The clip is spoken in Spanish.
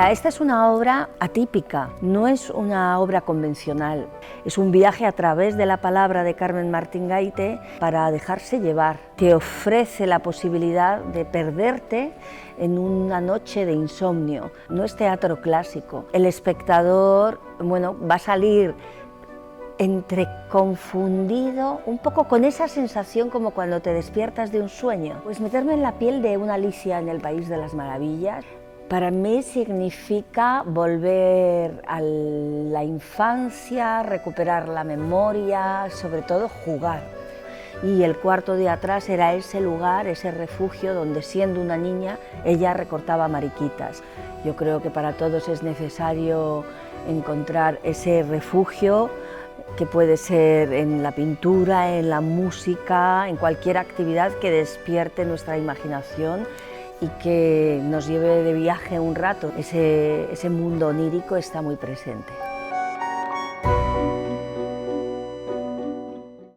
Mira, esta es una obra atípica, no es una obra convencional. Es un viaje a través de la palabra de Carmen Martín Gaite para dejarse llevar. Te ofrece la posibilidad de perderte en una noche de insomnio. No es teatro clásico. El espectador, va a salir entre confundido, un poco con esa sensación como cuando te despiertas de un sueño. Pues meterme en la piel de una Alicia en el País de las Maravillas, para mí significa volver a la infancia, recuperar la memoria, sobre todo jugar. Y el cuarto de atrás era ese lugar, ese refugio donde, siendo una niña, ella recortaba mariquitas. Yo creo que para todos es necesario encontrar ese refugio, que puede ser en la pintura, en la música, en cualquier actividad que despierte nuestra imaginación y que nos lleve de viaje un rato. Ese mundo onírico está muy presente.